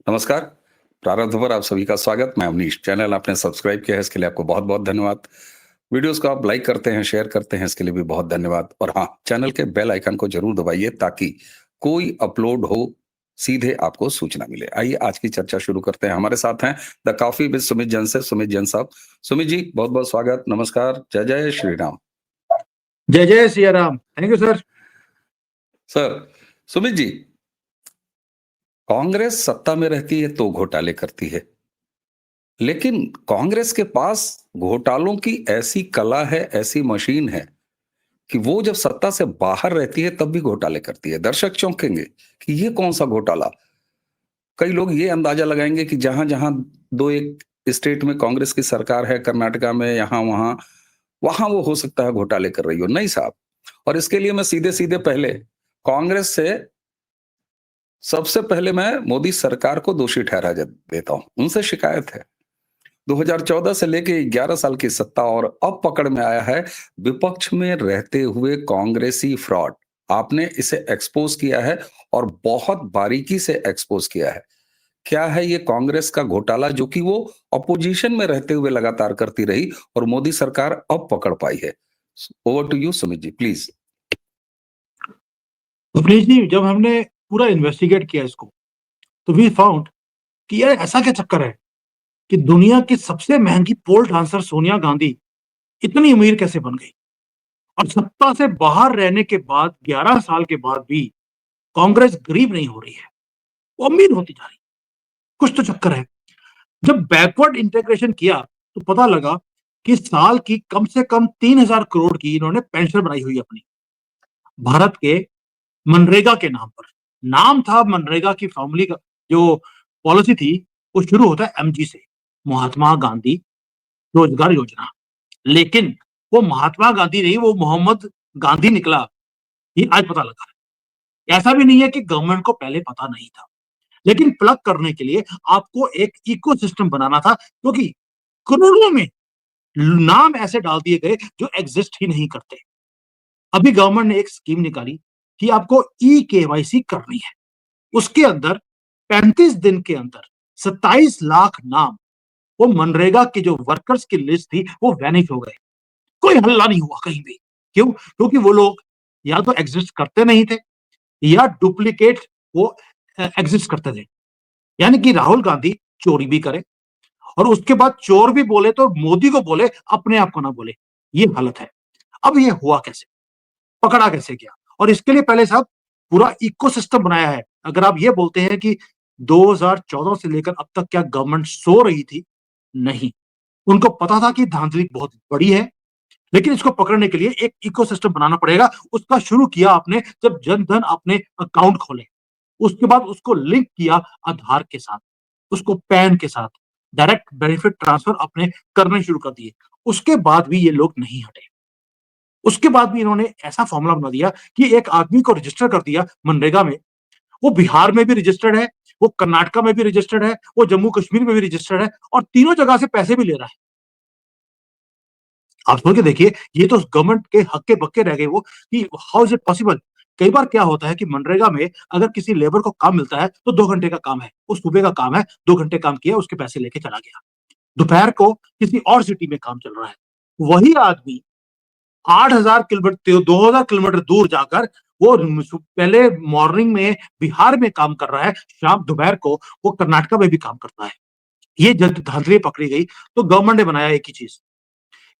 नमस्कार। प्रारंभ पर आप सभी का स्वागत। मैं अवनीश। चैनल आपने सब्सक्राइब किया है, इसके लिए आपको बहुत-बहुत धन्यवाद। वीडियोज़ को आप लाइक करते हैं, शेयर करते हैं, इसके लिए भी बहुत धन्यवाद। और हाँ, चैनल के बेल आइकन को ज़रूर दबाइए ताकि कोई अपलोड हो, सीधे आपको सूचना मिले। आइए आज की चर्चा शुरू करते हैं। हमारे साथ हैं the coffee with Sumit Jain से सुमित जैन साहब। सुमित जी, बहुत-बहुत स्वागत, नमस्कार, जय जय श्री राम। जय जय Siya Ram. Thank you sir. Sir, Sumit ji, Congress सत्ता में रहती है तो घोटाले करती है। लेकिन कांग्रेस के पास घोटालों की ऐसी कला है, ऐसी मशीन है कि वो जब सत्ता से बाहर रहती है तब भी घोटाले करती है। दर्शक चौंकेंगे कि ये कौन सा घोटाला। कई लोग ये अंदाजा लगाएंगे कि जहां जहां दो एक स्टेट में कांग्रेस की सरकार है, कर्नाटका में, यहां वहां वहां वो हो सकता है घोटाले कर रही हो। नहीं साहब। और इसके लिए मैं सीधे सीधे पहले कांग्रेस से सबसे पहले मैं मोदी सरकार को दोषी ठहरा देता हूं। उनसे शिकायत है 2014 से लेके 11 साल की सत्ता और अब पकड़ में आया है विपक्ष में रहते हुए कांग्रेसी फ्रॉड। आपने इसे एक्सपोज किया है और बहुत बारीकी से एक्सपोज किया है। क्या है ये कांग्रेस का घोटाला जो कि वो अपोजिशन में रहते हुए लगातार करती रही और मोदी सरकार अब पकड़ पाई है। Over to you Sumit ji, please. Avnish ji, जब हमने पूरा इन्वेस्टिगेट किया इसको तो वी फाउंड कि यार ऐसा क्या चक्कर है कि दुनिया की सबसे महंगी पोल डांसर सोनिया गांधी इतनी अमीर कैसे बन गई और सत्ता से बाहर रहने के बाद 11 साल के बाद भी कांग्रेस गरीब नहीं हो रही है, वो अमीर होती जा रही है। कुछ तो चक्कर है। जब बैकवर्ड इंटीग्रेशन किया तो पता लगा कि साल की कम से कम 3,000 करोड़ की इन्होंने पेंशन बनाई हुई अपनी भारत के मनरेगा के नाम पर। नाम था मनरेगा की फॉर्मली का जो पॉलिसी थी वो शुरू होता है एमजी से, महात्मा गांधी रोजगार योजना। लेकिन वो महात्मा गांधी नहीं, वो मोहम्मद गांधी निकला, ये आज पता लगा। ऐसा भी नहीं है कि गवर्नमेंट को पहले पता नहीं था, लेकिन प्लग करने के लिए आपको एक इकोसिस्टम बनाना था क्योंकि करोड़ों में नाम ऐसे डाल दिए गए जो एग्जिस्ट ही नहीं करते। अभी गवर्नमेंट ने एक स्कीम निकाली कि आपको ई केवाईसी करनी है। उसके अंदर 35 दिन के अंदर 27 लाख नाम वो मनरेगा के जो वर्कर्स की लिस्ट थी वो वैनिश हो गए। कोई हल्ला नहीं हुआ कहीं भी। क्यों? क्योंकि वो लोग या तो एग्जिस्ट करते नहीं थे या डुप्लीकेट वो एग्जिस्ट करते थे। यानी कि राहुल गांधी चोरी भी करे और उसके बाद चोर भी बोले तो मोदी को बोले, अपने आप को ना बोले। ये हालत है। अब ये हुआ कैसे, पकड़ा कैसे गया? और इसके लिए पहले साहब पूरा इकोसिस्टम बनाया है। अगर आप ये बोलते हैं कि 2014 से लेकर अब तक क्या गवर्नमेंट सो रही थी? नहीं। उनको पता था कि धांधली बहुत बड़ी है, लेकिन इसको पकड़ने के लिए एक इकोसिस्टम बनाना पड़ेगा। उसका शुरू किया आपने जब जनधन अपने अकाउंट खोले, उसके बाद उसको लिंक किया आधार के साथ, उसको पैन के साथ, डायरेक्ट बेनिफिट ट्रांसफर अपने करने शुरू कर दिए। उसके बाद भी ये लोग नहीं हटे। उसके बाद भी इन्होंने ऐसा फॉर्मूला बना दिया कि एक आदमी को रजिस्टर कर दिया मनरेगा में, वो बिहार में भी रजिस्टर्ड है, वो कर्नाटका में भी रजिस्टर्ड है, वो जम्मू कश्मीर में भी रजिस्टर्ड है और तीनों जगह से पैसे भी ले रहा है। आप सोच के देखिए, ये तो गवर्नमेंट के हक्के बक्के रह गए वो कि हाउ इज इट पॉसिबल। कई बार क्या होता है कि मनरेगा में अगर किसी लेबर को काम मिलता है तो 2 घंटे का काम है, उस सुबह का काम है, 2 घंटे काम किया, उसके पैसे लेके चला गया। दोपहर को किसी और सिटी में काम चल रहा है, वही आदमी 8,000 किलोमीटर 2,000 किलोमीटर दूर जाकर वो पहले मॉर्निंग में बिहार में काम कर रहा है, शाम दोपहर को वो कर्नाटका में भी काम करता है। ये जब धांधली पकड़ी गई तो गवर्नमेंट ने बनाया एक ही चीज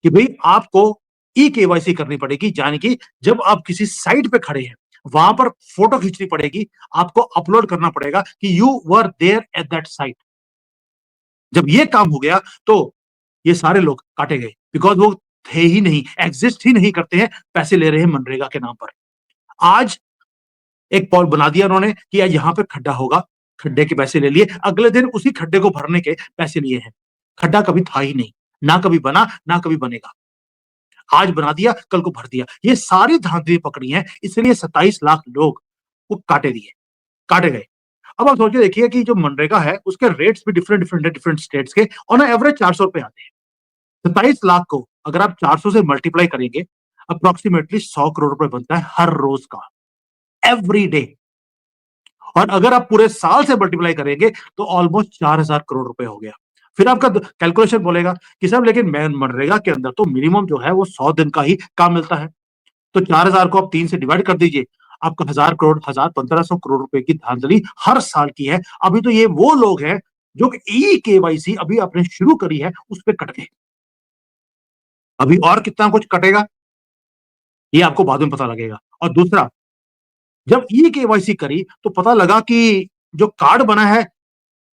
कि भाई आपको ई केवाईसी करनी पड़ेगी, यानी कि जब आप किसी साइट पे खड़े हैं वहां पर फोटो खींचनी पड़ेगी, आपको अपलोड करना पड़ेगा कि you were there at that site. जब ये काम हो गया तो ये सारे लोग काटे गए बिकॉज वो थे ही नहीं, एग्जिस्ट ही नहीं करते हैं, पैसे ले रहे हैं मनरेगा के नाम पर। आज एक पॉल बना दिया उन्होंने कि आज यहां पर खड्डा होगा, खड्डे के पैसे ले लिए, अगले दिन उसी खड्डे को भरने के पैसे लिए हैं। खड्डा कभी था ही नहीं, ना कभी बना ना कभी बनेगा। आज बना दिया, कल को भर दिया। ये सारी धांधली पकड़ी है, इसलिए 27 लाख लोग वो काटे गए। अब आप सोचिए देखिए कि जो मनरेगा है उसके रेट्स भी डिफरेंट डिफरेंट है डिफरेंट स्टेट्स के, ऑन एवरेज 400 रुपए आते हैं। 27 लाख को अगर आप 400 से मल्टीप्लाई करेंगे, अप्रोक्सीमेटली 100 करोड़ रुपए बनता है हर रोज का, एवरी डे। और अगर आप पूरे साल से मल्टीप्लाई करेंगे तो ऑलमोस्ट 4,000 करोड़ रुपए हो गया। फिर आपका कैलकुलेशन बोलेगा कि साहब लेकिन मनरेगा के अंदर तो मिनिमम जो है वो 100 दिन का ही काम मिलता है। तो 4,000 को आप 3 से डिवाइड कर दीजिए, आपका 1,000 करोड़, 1,000 1,500 करोड़ रुपए की धांधली हर साल की है। अभी तो ये वो लोग हैं जो ई केवाईसी अभी आपने शुरू करी है उस पे कट गए। अभी और कितना कुछ कटेगा ये आपको बाद में पता लगेगा। और दूसरा, जब ई केवाईसी करी तो पता लगा कि जो कार्ड बना है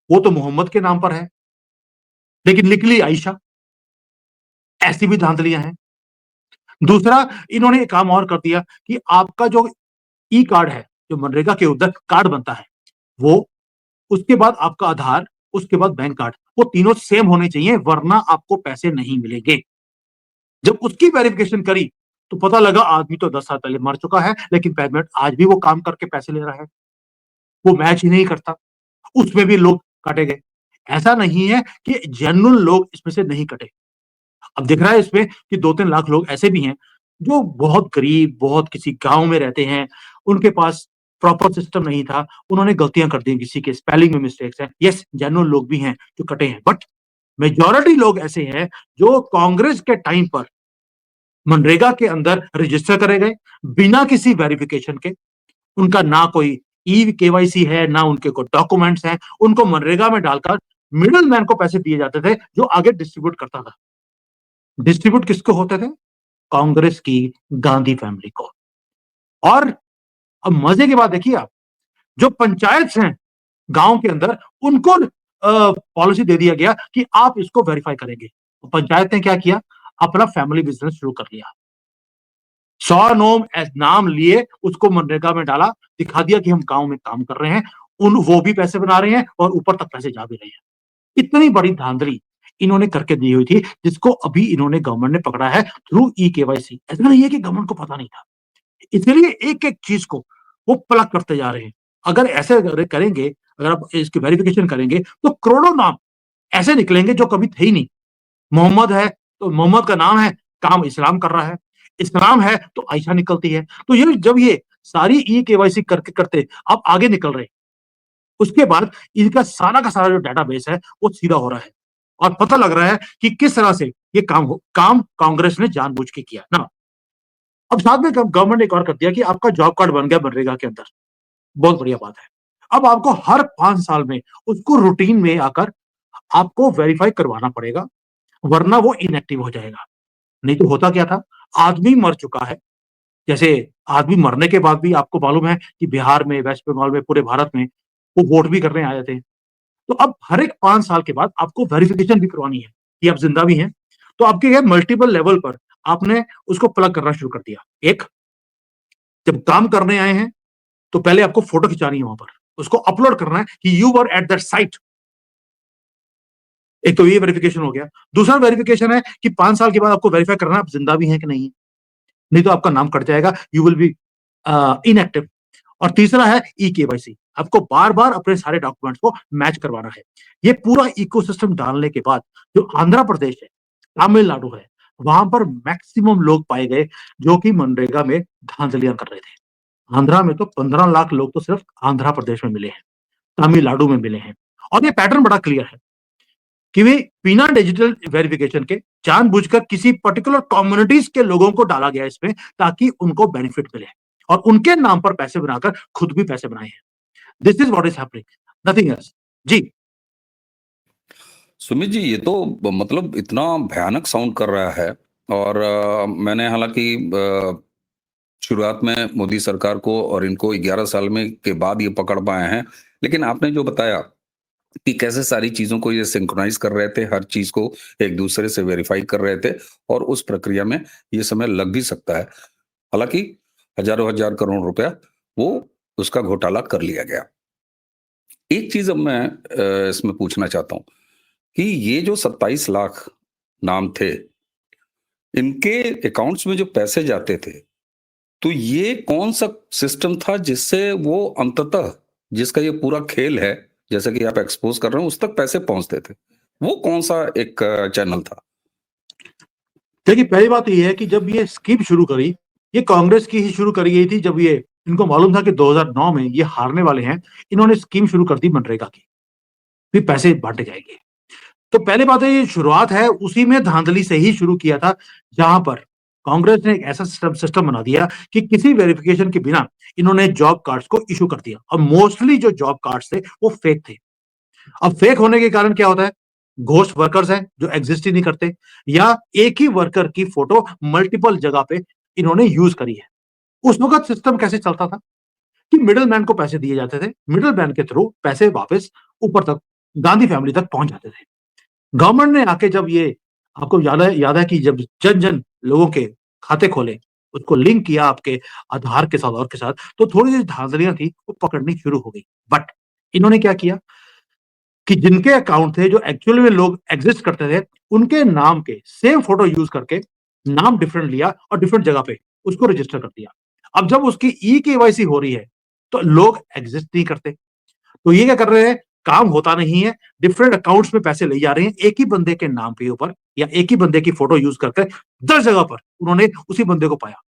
वो तो मोहम्मद के नाम पर है, लेकिन निकली आयशा। ऐसी भी धांधलियां हैं। दूसरा, इन्होंने एक काम और कर दिया कि आपका जो ई कार्ड है, जो मनरेगा के उधर कार्ड बनता है, वो उसके बाद आपका आधार, उसके बाद बैंक कार्ड, वो तीनों सेम होने चाहिए वरना आपको पैसे नहीं मिलेंगे। जब उसकी वेरिफिकेशन करी तो पता लगा आदमी तो 10 साल पहले मर चुका है, लेकिन पेमेंट आज भी वो काम करके पैसे ले रहा है। वो मैच ही नहीं करता, उसमें भी लोग काटे गए। ऐसा नहीं है कि जेन्युइन लोग इसमें से नहीं कटे। अब दिख रहा है इसमें कि 2-3 लाख लोग ऐसे भी हैं जो बहुत गरीब, बहुत किसी गांव में रहते हैं, उनके पास प्रॉपर सिस्टम नहीं था, उन्होंने गलतियां कर दी, किसी के स्पेलिंग में मिस्टेक्स हैं। यस, जेन्युइन लोग भी हैं जो कटे हैं, बट मेजॉरिटी लोग ऐसे हैं जो कांग्रेस के टाइम पर मनरेगा के अंदर रजिस्टर करे गए बिना किसी वेरिफिकेशन के। उनका ना कोई ई केवाईसी है, ना उनके कोई डॉक्यूमेंट्स हैं, उनको मनरेगा में डालकर मिडल मैन को पैसे दिए जाते थे जो आगे डिस्ट्रीब्यूट करता था। डिस्ट्रीब्यूट किसको होते थे? कांग्रेस की गांधी फैमिली को। और अब मजे की बात देखिए आप, जो पंचायत हैं गांव के अंदर, उनको पॉलिसी दे दिया गया कि आप इसको वेरीफाई करेंगे। तो पंचायत ने क्या किया? अपना फैमिली बिजनेस शुरू कर लिया। 100 नाम लिए, उसको मनरेगा में डाला, दिखा दिया कि हम गांव में काम कर रहे हैं। वो भी पैसे बना रहे हैं और ऊपर तक पैसे जा भी रहे हैं। इतनी बड़ी धांधली इन्होंने करके दी हुई थी, जिसको अभी इन्होंने गवर्नमेंट ने पकड़ा है थ्रू ई केवाईसी। ऐसा नहीं है कि गवर्नमेंट को पता नहीं था। इसलिए एक एक चीज को वो प्लग करते जा रहे हैं। अगर ऐसे करेंगे, अगर आप इसकी वेरिफिकेशन करेंगे तो करोड़ों नाम ऐसे निकलेंगे जो कभी थे ही नहीं। मोहम्मद है तो मोहम्मद का नाम है, काम इस्लाम कर रहा है। इस्लाम है तो आयशा निकलती है। तो ये जब ये सारी ई केवाईसी करके करते आप आगे निकल रहे, उसके बाद इनका सारा का सारा जो डाटाबेस है वो सीधा हो रहा है और पता लग रहा है कि किस तरह से ये काम कांग्रेस ने जानबूझ के किया ना। अब साथ में गवर्नमेंट ने एक और कर दिया कि आपका जॉब कार्ड बन गया मनरेगा के अंदर। बहुत बढ़िया बात है। अब आपको हर 5 साल में उसको रूटीन में आकर आपको वेरीफाई करवाना पड़ेगा, वरना वो इनएक्टिव हो जाएगा। नहीं तो होता क्या था, आदमी मर चुका है। जैसे आदमी मरने के बाद भी आपको मालूम है कि बिहार में, वेस्ट बंगाल में, पूरे भारत में वो वोट भी करने आए थे। तो अब हर एक 5 साल के बाद आपको वेरिफिकेशन भी करवानी है कि आप जिंदा भी हैं। तो आपके ये मल्टीपल लेवल पर आपने उसको प्लग करना शुरू कर दिया। एक, जब काम करने आए हैं तो पहले आपको फोटो खिंचानी है वहां पर, उसको अपलोड करना है कि you were at that site. एक तो ये वेरिफिकेशन हो गया। दूसरा वेरिफिकेशन है कि 5 साल के बाद आपको वेरीफाई करना है आप जिंदा भी हैं कि नहीं है, नहीं तो आपका नाम कट जाएगा, यू विल बी इनएक्टिव। और तीसरा है ई केवाईसी, आपको बार बार अपने सारे डॉक्यूमेंट्स को मैच करवाना है। ये पूरा इकोसिस्टम डालने के बाद जो आंध्र प्रदेश है, तमिलनाडु है, वहां पर मैक्सिमम लोग पाए गए जो कि मनरेगा में धांधलियां कर रहे थे। आंध्रा में तो 15 लाख लोग तो सिर्फ आंध्र प्रदेश में मिले हैं, तमिलनाडु में मिले हैं। और ये पैटर्न बड़ा क्लियर है कि वे बिना डिजिटल वेरिफिकेशन के जानबूझकर किसी पर्टिकुलर कम्युनिटीज के लोगों को डाला गया इसमें ताकि उनको बेनिफिट मिले और उनके नाम पर पैसे बनाकर खुद भी पैसे बनाए हैं। This is what is happening, nothing else. जी। सुमित जी, ये तो मतलब इतना भयानक साउंड कर रहा है। और मैंने हालांकि शुरुआत में मोदी सरकार को और इनको 11 साल में के बाद ये पकड़ पाए हैं। लेकिन आपने जो बताया कि कैसे सारी चीजों को ये सिंक्रोनाइज कर रहे थे, हर चीज को एक दूसरे से वेरीफाई कर रहे थे, और उस प्रक्रिया में ये समय लग भी सकता है। हालांकि हजारों हजार करोड़ रुपया वो उसका घोटाला कर लिया गया। एक चीज अब मैं इसमें पूछना चाहता हूं कि ये जो 27 लाख नाम थे, इनके अकाउंट्स में जो पैसे जाते थे, तो ये कौन सा सिस्टम था जिससे वो अंततः, जिसका ये पूरा खेल है, जैसा कि आप एक्सपोज कर रहे हो, उस तक पैसे पहुंचते थे? वो कौन सा एक चैनल था? देखिए, पहली बात ये है कि जब ये स्कीम शुरू करी, ये कांग्रेस की ही शुरू करी गई थी। जब ये इनको मालूम था कि 2009 में ये हारने वाले हैं, इन्होंने स्कीम शुरू कर दी मनरेगा की, फिर पैसे बांटे जाएंगे। तो पहले बात है, ये शुरुआत है उसी में धांधली से ही शुरू किया था, जहां पर कांग्रेस ने एक ऐसा सिस्टम बना दिया कि किसी वेरिफिकेशन के बिना इन्होंने जॉब कार्ड्स को इशू कर दिया, और मोस्टली जो जॉब कार्ड्स थे वो फेक थे। अब फेक होने के कारण क्या होता है, घोस्ट वर्कर्स हैं जो एग्जिस्ट ही नहीं करते, या एक ही वर्कर की फोटो मल्टीपल जगह पे इन्होंने यूज करी है। उस वक्त सिस्टम कैसे चलता था कि मिडिल मैन को पैसे दिए जाते थे, मिडिल मैन के थ्रू पैसे वापस ऊपर तक गांधी फैमिली तक पहुंच जाते थे। गवर्नमेंट ने आके जब ये, आपको याद है कि जब जन जन लोगों के खाते खोले, उसको लिंक किया आपके आधार के साथ और के साथ, तो थोड़ी सी धांधलियां थी वो पकड़नी शुरू हो गई। बट इन्होंने क्या किया कि जिनके अकाउंट थे, जो एक्चुअली में लोग एग्जिस्ट करते थे, उनके नाम के सेम फोटो यूज करके नाम डिफरेंट लिया और डिफरेंट जगह पे उसको रजिस्टर कर दिया। अब जब उसकी ई केवाईसी हो रही है तो लोग एग्जिस्ट नहीं करते, तो ये क्या कर रहे हैं, काम होता नहीं है, डिफरेंट अकाउंट्स में पैसे ले जा रहे हैं एक ही बंदे के नाम के ऊपर, या एक ही बंदे की फोटो यूज करके 10 जगह पर उन्होंने उसी बंदे को पाया।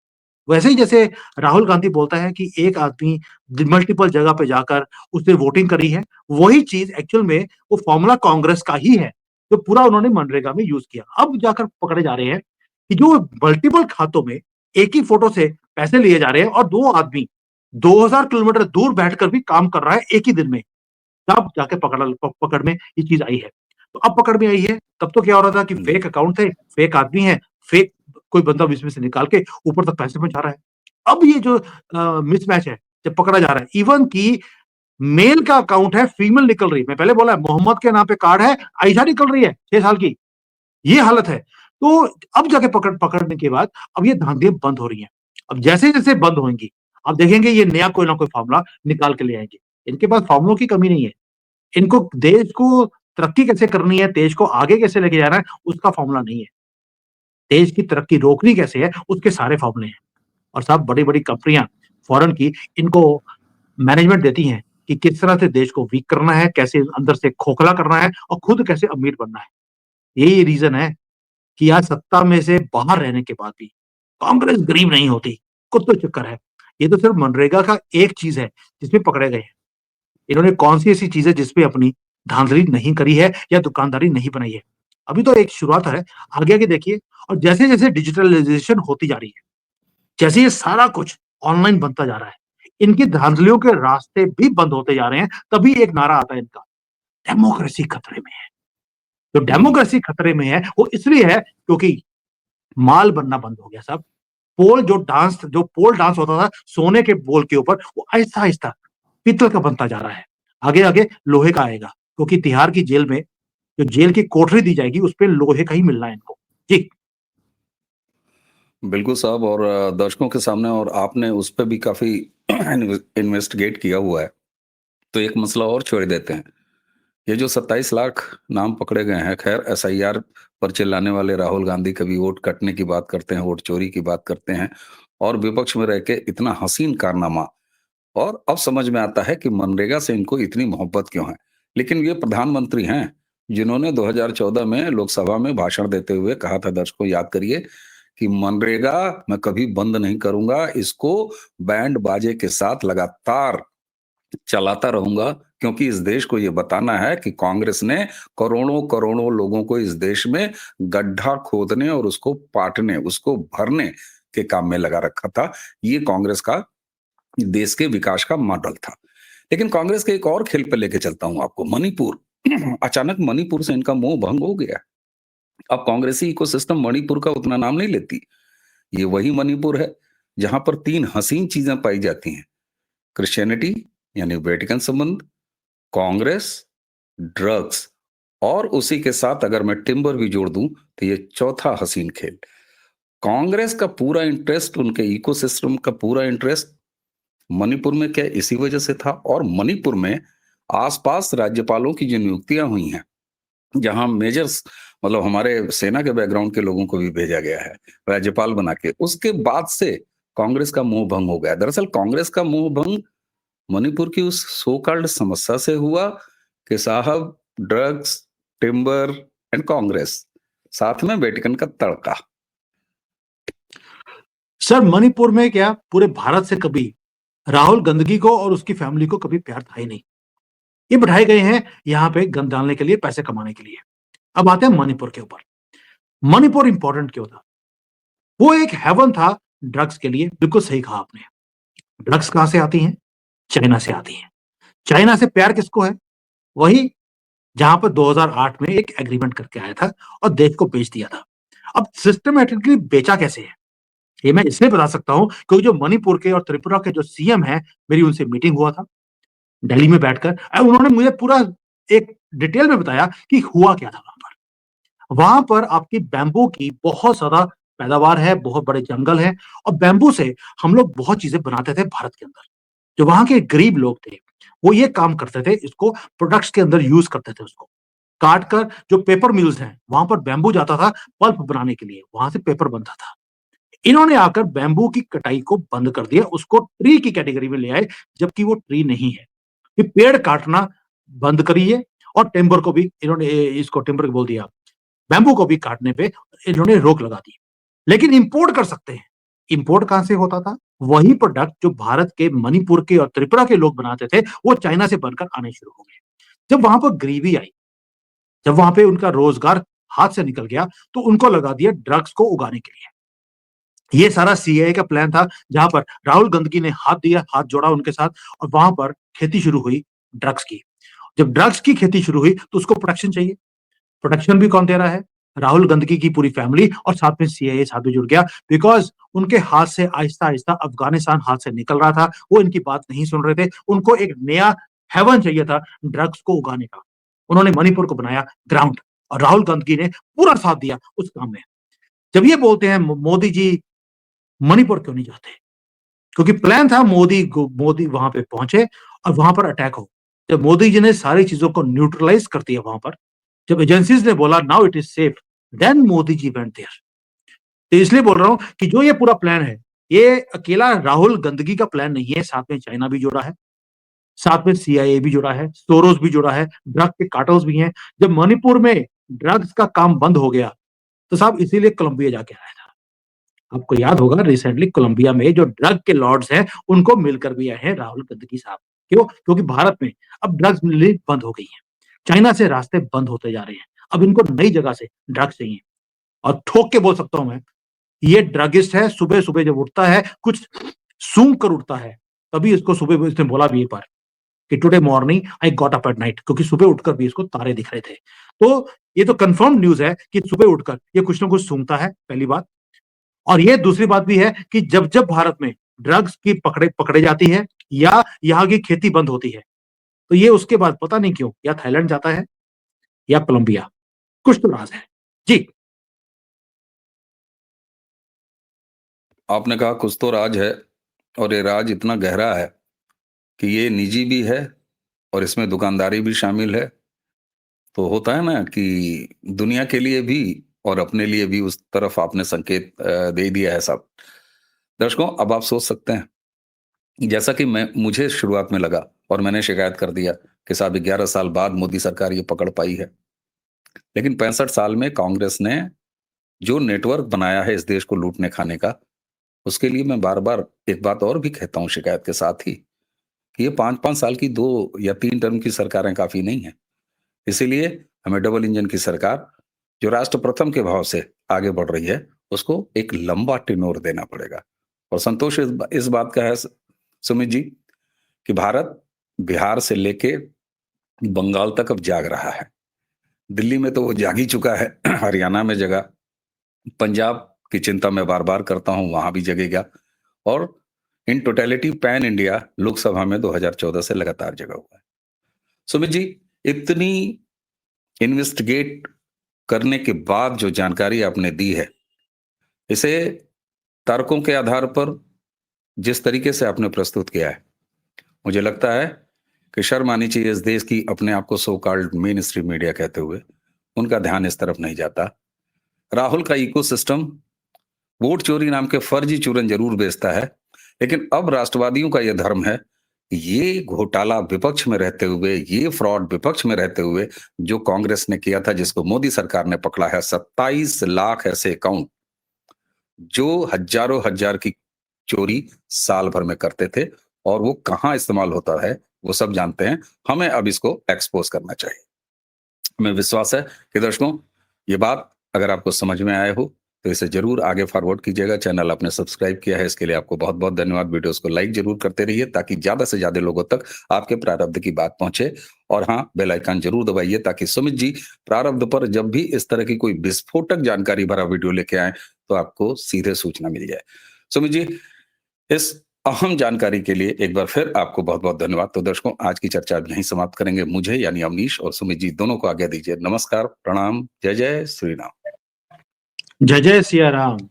वैसे ही जैसे राहुल गांधी बोलता है कि एक आदमी मल्टीपल जगह पे जाकर उसने वोटिंग करी है, वही चीज एक्चुअल में वो फॉर्मूला कांग्रेस का ही है, जो पूरा उन्होंने मनरेगा में यूज किया। अब जाकर पकड़े जा रहे हैं कि जो मल्टीपल खातों में एक ही फोटो से पैसे लिए जा रहे हैं, और दो आदमी 2000 किलोमीटर दूर बैठकर भी काम कर रहा है एक ही दिन में, तब जाके पकड़ में ये चीज आई है। तो अब पकड़ में आई है, तब तो क्या हो रहा था कि फेक अकाउंट थे, फेक आदमी है, फेक कोई बंदा इसमें से निकाल के ऊपर तक पैसे पहुंचा रहा है। अब ये जो मिसमैच है, जब पकड़ा जा रहा है, इवन की मेल का अकाउंट है, फीमेल निकल रही है। मैं पहले बोला मोहम्मद के नाम पे कार्ड है, आयशा निकल रही है 6 साल की, ये हालत है। तो अब जाके पकड़ने के बाद अब ये धांधलियां बंद हो रही हैं। अब जैसे जैसे बंद होंगी, आप देखेंगे ये नया कोई ना कोई फार्मूला निकाल के ले आएंगे। इनके पास फार्मूलों की कमी नहीं है, इनको देश को तरक्की कैसे करनी है, देश को आगे कैसे लेके जाना है, उसका फॉर्मूला नहीं है। देश की तरक्की रोकनी कैसे है, उसके सारे फॉर्मूले हैं। और साहब, बड़ी-बड़ी कंपनियां फॉरेन की इनको मैनेजमेंट देती हैं कि किस तरह से देश को वीक करना है, कैसे अंदर से खोखला करना है और खुद कैसे अमीर बनना है। यही रीजन है कि आज सत्ता में से बाहर रहने के बाद भी कांग्रेस गरीब नहीं होती। कुछ तो चक्कर है। ये तो सिर्फ मनरेगा का एक चीज है जिसमें पकड़े गए हैं। इन्होंने कौन-सी ऐसी चीज़ है जिसपे अपनी धांधली नहीं करी है या दुकानदारी नहीं बनाई है? अभी तो एक शुरुआत है, आगे-आगे देखिए। और जैसे-जैसे डिजिटलाइज़ेशन होती जा रही है, जैसे ये सारा कुछ ऑनलाइन बनता जा रहा है, इनकी धांधलियों के रास्ते भी बंद होते जा रहे हैं, तभी एक नारा आता है इनका, डेमोक्रेसी खतरे में है। तो डेमोक्रेसी खतरे में है, वो इसलिए है क्योंकि माल बनना बंद हो गया साहब। पोल डांस होता था सोने के बोल के ऊपर, वो आहिस्ता-आहिस्ता पीतल का बनता जा रहा है। आगे-आगे लोहे का आएगा, क्योंकि तिहाड़ की जेल में जो जेल की कोठरी दी जाएगी, उसपे लोहे का ही मिलना है इनको। जी। बिल्कुल साहब, और दर्शकों के सामने और आपने उस पे भी काफ़ी इन्वेस्टिगेट किया हुआ है। तो एक मसला और छोड़ देते हैं। ये जो 27 लाख नाम पकड़े गए हैं, ख़ैर एसआईआर पर चिल्लाने वाले राहुल गांधी कभी वोट कटने की बात करते हैं, वोट चोरी की बात करते हैं और विपक्ष में रह के इतना हसीन कारनामा, और अब समझ में आता है कि मनरेगा से इनको इतनी मोहब्बत क्यों है। लेकिन ये प्रधानमंत्री हैं, जिन्होंने 2014 में लोकसभा में भाषण देते हुए कहा था, दर्शकों याद करिए, कि मनरेगा मैं कभी बंद नहीं करूँगा, इसको बैंड बाजे के साथ लगातार चलाता रहूँगा, क्योंकि इस देश को ये बताना है कि कांग्रेस ने करोड़ों-करोड़ों लोगों को इस देश में गड्ढा खोदने और उसको पाटने, उसको भरने के काम में लगा रखा था। ये कांग्रेस का देश के विकास का मॉडल था। लेकिन कांग्रेस के एक और खेल पे लेके चलता हूँ आपको, मणिपुर। अचानक मणिपुर से इनका मोह भंग हो गया। अब कांग्रेसी इकोसिस्टम मणिपुर का उतना नाम नहीं लेती। ये वही मणिपुर है जहां पर 3 हसीन चीजें पाई जाती हैं। क्रिश्चियनिटी यानी वेटिकन संबंध, कांग्रेस, ड्रग्स, और उसी के साथ अगर मैं टिम्बर भी जोड़ दूं तो ये चौथा हसीन खेल। कांग्रेस का पूरा इंटरेस्ट, उनके इकोसिस्टम का पूरा इंटरेस्ट मणिपुर में क्या इसी वजह से था, और मणिपुर में आसपास राज्यपालों की जो नियुक्तियां हुई हैं, जहां मेजर्स मतलब हमारे सेना के बैकग्राउंड के लोगों को भी भेजा गया है राज्यपाल बना के, उसके बाद से कांग्रेस का मोह भंग हो गया। दरअसल कांग्रेस का मोह भंग मणिपुर की उस सो कॉल्ड समस्या से हुआ कि साहब, ड्रग्स, टिम्बर एंड कांग्रेस, साथ में वेटिकन का तड़का। सर, मणिपुर में क्या पूरे भारत से कभी राहुल गंदगी को और उसकी फैमिली को कभी प्यार था ही नहीं। ये बिठाए गए हैं यहाँ पे गंद डालने के लिए, पैसे कमाने के लिए। अब आते हैं मणिपुर के ऊपर। मणिपुर इंपॉर्टेंट क्यों था? वो एक हेवन था ड्रग्स के लिए, बिल्कुल सही कहा आपने। ड्रग्स कहाँ से आती हैं? चाइना से आती हैं। चाइना से प्यार किसको है? वही जहां पर 2008 में एक एग्रीमेंट करके आया था और देश को बेच दिया था। अब सिस्टमैटिकली बेचा कैसे है? ये मैं इसलिए बता सकता हूं क्योंकि जो मणिपुर के और त्रिपुरा के जो सीएम हैं, मेरी उनसे मीटिंग हुआ था दिल्ली में बैठकर। उन्होंने मुझे पूरा एक डिटेल में बताया कि हुआ क्या था वहां पर। वहां पर आपकी बैम्बू की बहुत ज्यादा पैदावार है, बहुत बड़े जंगल है, और बैम्बू से हम लोग बहुत चीजें बनाते थे भारत के अंदर। जो वहां के गरीब लोग थे, वो ये काम करते थे, इसको प्रोडक्ट्स के अंदर यूज करते थे। उसको काट कर जो पेपर मिल्स हैं, वहां पर बैम्बू जाता था पल्प बनाने के लिए, वहां से पेपर बनता था। इन्होंने आकर बैम्बू की कटाई को बंद कर दिया, उसको ट्री की कैटेगरी में ले आए, जबकि वो ट्री नहीं है। कि पेड़ काटना बंद करिए, और टिम्बर को भी इन्होंने इसको टिम्बर बोल दिया, बैम्बू को भी काटने पे इन्होंने रोक लगा दी। लेकिन इंपोर्ट कर सकते हैं। इंपोर्ट कहां से होता था? वही प्रोडक्ट जो भारत के, मणिपुर के और त्रिपुरा के लोग बनाते थे, वो चाइना से बनकर आने शुरू हो गए। जब वहां पर गरीबी आई, जब वहां पे उनका रोजगार हाथ से निकल गया, तो उनको लगा दिया ड्रग्स को उगाने के लिए। ये सारा सीएए का प्लान था, जहां पर राहुल गांधी ने हाथ दिया, हाथ जोड़ा उनके साथ, और वहां पर खेती शुरू हुई ड्रग्स की। जब ड्रग्स की खेती शुरू हुई तो उसको प्रोटेक्शन चाहिए। प्रोटेक्शन भी कौन दे रहा है? राहुल गांधी की पूरी फैमिली, और साथ में सीएए साथ में जुड़ गया। बिकॉज उनके हाथ से आहिस्ता आहिस्ता अफगानिस्तान हाथ से निकल रहा था, वो इनकी बात नहीं सुन रहे थे। उनको एक नया हेवन चाहिए था ड्रग्स को उगाने का। उन्होंने मणिपुर को बनाया ग्राउंड, और राहुल गांधी ने पूरा साथ दिया उस काम में। जब ये बोलते हैं मोदी जी मणिपुर क्यों नहीं जाते? क्योंकि प्लान था मोदी वहां पे पहुंचे और वहां पर अटैक हो। जब मोदी जी ने सारी चीजों को न्यूट्रलाइज कर दिया वहां पर, जब एजेंसीज ने बोला now it is safe, then Modi ji went there. तो इसलिए बोल रहा हूं कि जो ये पूरा प्लान है, ये अकेला राहुल गंदगी का प्लान नहीं है, साथ में चाइना भी जुड़ा है, साथ में सीआईए भी जुड़ा है, सोरोस भी जुड़ा है, ड्रग के कार्टल्स भी हैं। जब मणिपुर में ड्रग्स का काम बंद हो गया, तो साहब इसीलिए कोलंबिया जाके आया था। आपको याद होगा रिसेंटली कोलंबिया में जो ड्रग के लॉर्ड्स हैं, उनको मिलकर भी आए हैं राहुल गांधी साहब। क्यों? क्योंकि भारत में अब ड्रग्स मिलनी बंद हो गई है। चाइना से रास्ते बंद होते जा रहे हैं। अब इनको नई जगह से ड्रग्स चाहिए। और ठोक के बोल सकता हूं मैं, ये ड्रगिस्ट है। सुबह सुबह जब उठता है, कुछ सूंघ कर उठता है, तभी इसको सुबह इसने बोला भी एक बार कि today morning I got up at night, क्योंकि सुबह उठकर भी इसको तारे दिख रहे थे। तो ये तो कंफर्म न्यूज है कि सुबह उठकर ये कुछ ना कुछ सूंघता है, पहली बात। और ये दूसरी बात भी है कि जब जब भारत में ड्रग्स की पकड़े जाती है, या यहाँ की खेती बंद होती है, तो ये उसके बाद पता नहीं क्यों या थाईलैंड जाता है या कोलंबिया। कुछ तो राज है। जी। आपने कहा कुछ तो राज है, और ये राज इतना गहरा है कि ये निजी भी है और इसमें दुकानदारी भी शामिल है। तो होता है ना कि दुनिया के लिए भी और अपने लिए भी उस तरफ आपने संकेत दे दिया है साहब। दर्शकों, अब आप सोच सकते हैं, जैसा कि मैं मुझे शुरुआत में लगा और मैंने शिकायत कर दिया कि साहब 11 साल बाद मोदी सरकार ये पकड़ पाई है। लेकिन 65 साल में कांग्रेस ने जो नेटवर्क बनाया है इस देश को लूटने खाने का, उसके लिए मैं बार-बार एक बात और भी कहता हूँ शिकायत के साथ ही, कि ये 5-5 साल की 2 या 3 टर्म की सरकारें काफ़ी नहीं हैं। इसीलिए हमें डबल इंजन की सरकार, जो राष्ट्र प्रथम के भाव से आगे बढ़ रही है, उसको एक लंबा टेन्योर देना पड़ेगा। और संतोष इस बात का है सुमित जी, कि भारत बिहार से लेके बंगाल तक अब जाग रहा है। दिल्ली में तो वो जाग ही चुका है, हरियाणा में जगा, पंजाब की चिंता मैं बार-बार करता हूँ, वहाँ भी जगेगा, और in totality pan India Lok Sabha में 2014 से लगातार जगा हुआ है। सुमित जी, इतनी इन्वेस्टिगेट करने के बाद जो जानकारी आपने दी है, इसे तर्कों के आधार पर जिस तरीके से आपने प्रस्तुत किया है, मुझे लगता है कि शर्म आनी चाहिए इस देश की अपने आप को so called main stream media कहते हुए। उनका ध्यान इस तरफ नहीं जाता। राहुल का इकोसिस्टम वोट चोरी नाम के फर्जी चूरन जरूर बेचता है, लेकिन अब राष्ट्रवादियों का यह धर्म है, ये घोटाला विपक्ष में रहते हुए, ये फ्रॉड विपक्ष में रहते हुए जो कांग्रेस ने किया था, जिसको मोदी सरकार ने पकड़ा है, 27 लाख ऐसे अकाउंट जो हजारों हजार की चोरी साल भर में करते थे, और वो कहाँ इस्तेमाल होता है, वो सब जानते हैं। हमें अब इसको एक्सपोज करना चाहिए। हमें विश्वास है कि दर्शकों, ये बात अगर आपको समझ में आया हो, तो इसे ज़रूर आगे फॉरवर्ड कीजिएगा। चैनल आपने सब्सक्राइब किया है, इसके लिए आपको बहुत-बहुत धन्यवाद। वीडियोज़ को लाइक ज़रूर करते रहिए, ताकि ज़्यादा से ज़्यादा लोगों तक आपके प्रारब्ध की बात पहुँचे। और हाँ, बेल आइकन ज़रूर दबाइए, ताकि सुमित जी प्रारब्ध पर जब भी इस तरह की कोई विस्फोटक जानकारी भरा वीडियो लेके आएँ, तो आपको सीधे सूचना मिल जाए। सुमित जी, इस अहम जानकारी के लिए एक बार फिर आपको बहुत-बहुत धन्यवाद। तो दर्शकों, आज की चर्चा अब यहीं समाप्त करेंगे। मुझे यानी अवनीश और सुमित जी दोनों को आज्ञा दीजिए। नमस्कार, प्रणाम, जय जय श्री राम। जय जय सिया राम।